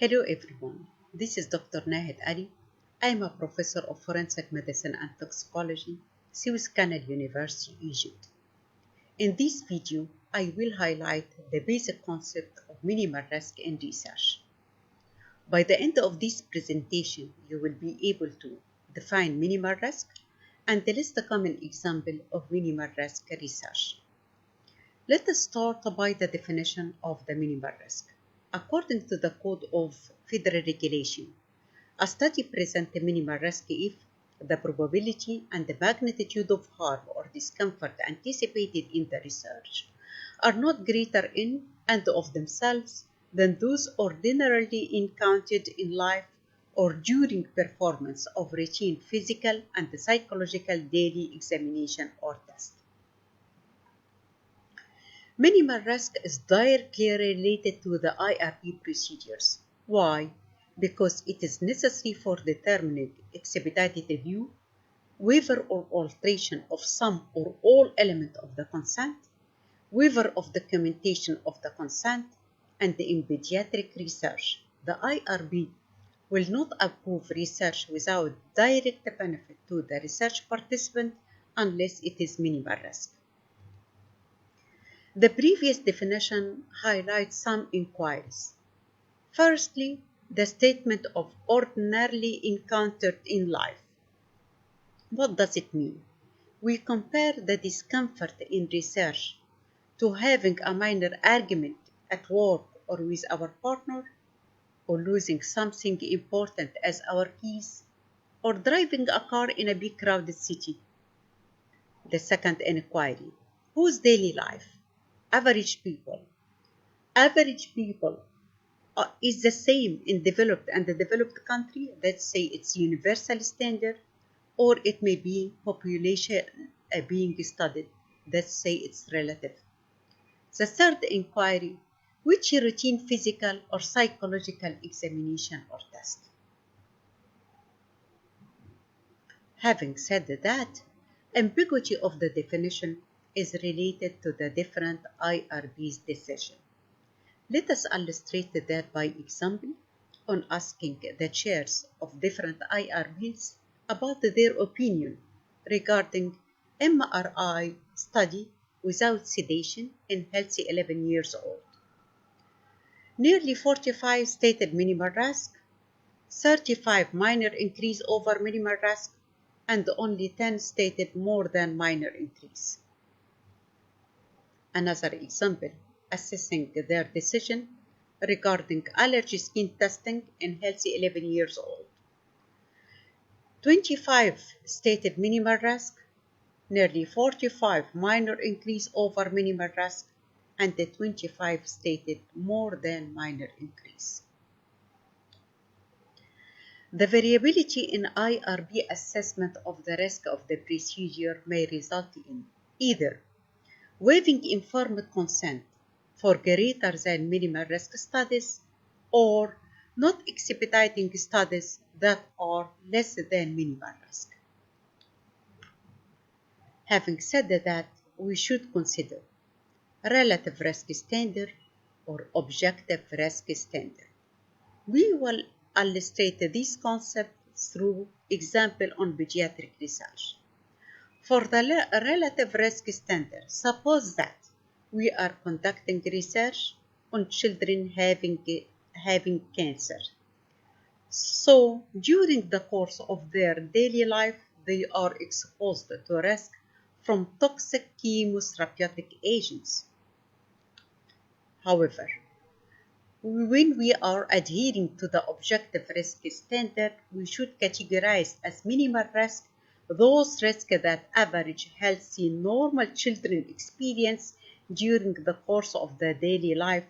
Hello everyone, this is Dr. Nahid Ali. I am a professor of forensic medicine and toxicology, Suez Canal University, Egypt. In this video, I will highlight the basic concept of minimal risk in research. By the end of this presentation, you will be able to define minimal risk and list a common example of minimal risk research. Let us start by the definition of the minimal risk. According to the Code of Federal Regulation, a study presents a minimal risk if the probability and the magnitude of harm or discomfort anticipated in the research are not greater in and of themselves than those ordinarily encountered in life or during performance of routine physical and psychological daily examination or test. Minimal risk is directly related to the IRB procedures. Why? Because it is necessary for determining expedited review, waiver or alteration of some or all element of the consent, waiver of documentation of the consent, and in pediatric research. The IRB will not approve research without direct benefit to the research participant unless it is minimal risk. The previous definition highlights some inquiries. Firstly, the statement of ordinarily encountered in life. What does it mean? We compare the discomfort in research to having a minor argument at work or with our partner, or losing something important as our keys, or driving a car in a big crowded city. The second inquiry, whose daily life? Average people. Average people is the same in developed and the developed country. Let's say it's universal standard, or it may be population being studied. Let's say it's relative. The third inquiry, which routine physical or psychological examination or test? Having said that, ambiguity of the definition is related to the different IRB's decision. Let us illustrate that by example on asking the chairs of different IRBs about their opinion regarding MRI study without sedation in healthy 11 years old. Nearly 45 stated minimal risk, 35 minor increase over minimal risk, and only 10 stated more than minor increase. Another example, assessing their decision regarding allergy skin testing in healthy 11 years old. 25 stated minimal risk, nearly 45 minor increase over minimal risk, and 25 stated more than minor increase. The variability in IRB assessment of the risk of the procedure may result in either waiving informed consent for greater than minimal risk studies, or not expediting studies that are less than minimal risk. Having said that, we should consider relative risk standard or objective risk standard. We will illustrate this concept through example on pediatric research. For the relative risk standard, suppose that we are conducting research on children having cancer. So, during the course of their daily life, they are exposed to risk from toxic chemotherapeutic agents. However, when we are adhering to the objective risk standard, we should categorize as minimal risk those risks that average healthy normal children experience during the course of their daily life,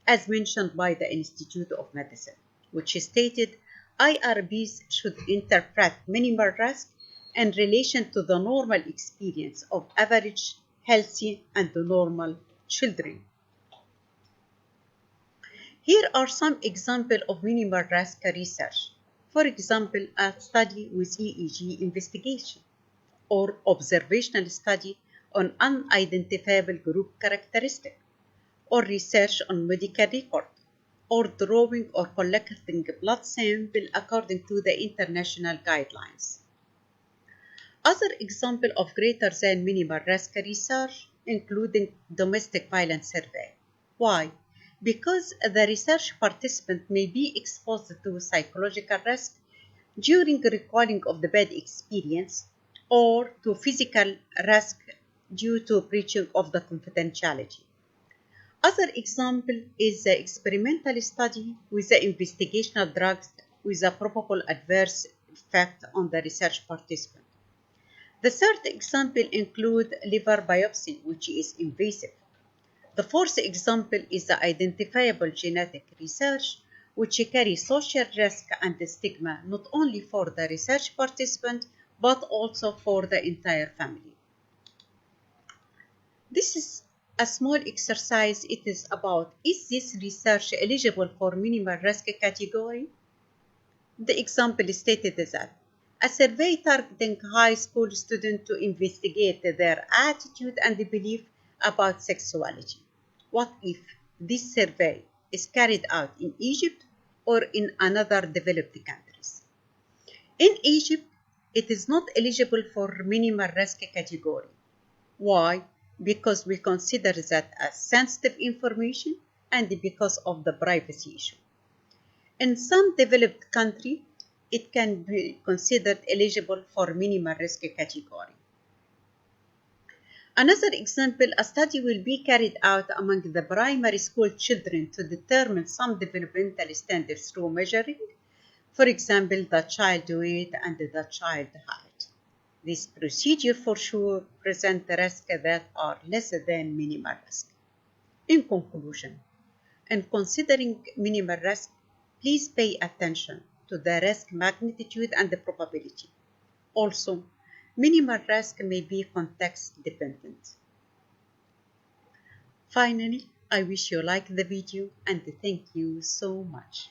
as mentioned by the Institute of Medicine, which stated IRBs should interpret minimal risk in relation to the normal experience of average healthy and normal children. Here are some examples of minimal risk research. For example, a study with EEG investigation, or observational study on unidentifiable group characteristic, or research on medical record, or drawing or collecting blood sample according to the international guidelines. Other examples of greater than minimal risk research, including domestic violence survey. Why? Because the research participant may be exposed to psychological risk during recalling of the bad experience or to physical risk due to breaching of the confidentiality. Other example is the experimental study with the investigational drugs with a probable adverse effect on the research participant. The third example includes liver biopsy, which is invasive. The fourth example is the identifiable genetic research, which carries social risk and stigma not only for the research participant, but also for the entire family. This is a small exercise. It is about, is this research eligible for minimal risk category? The example stated that a survey targeting high school students to investigate their attitude and belief about sexuality. What if this survey is carried out in Egypt or in another developed countries? In Egypt, it is not eligible for minimal risk category. Why? Because we consider that as sensitive information and because of the privacy issue. In some developed countries, it can be considered eligible for minimal risk category. Another example, a study will be carried out among the primary school children to determine some developmental standards through measuring, for example, the child weight and the child height. This procedure for sure presents risks that are less than minimal risk. In conclusion, in considering minimal risk, please pay attention to the risk magnitude and the probability. Also, minimal risk may be context dependent. Finally, I wish you like the video and thank you so much.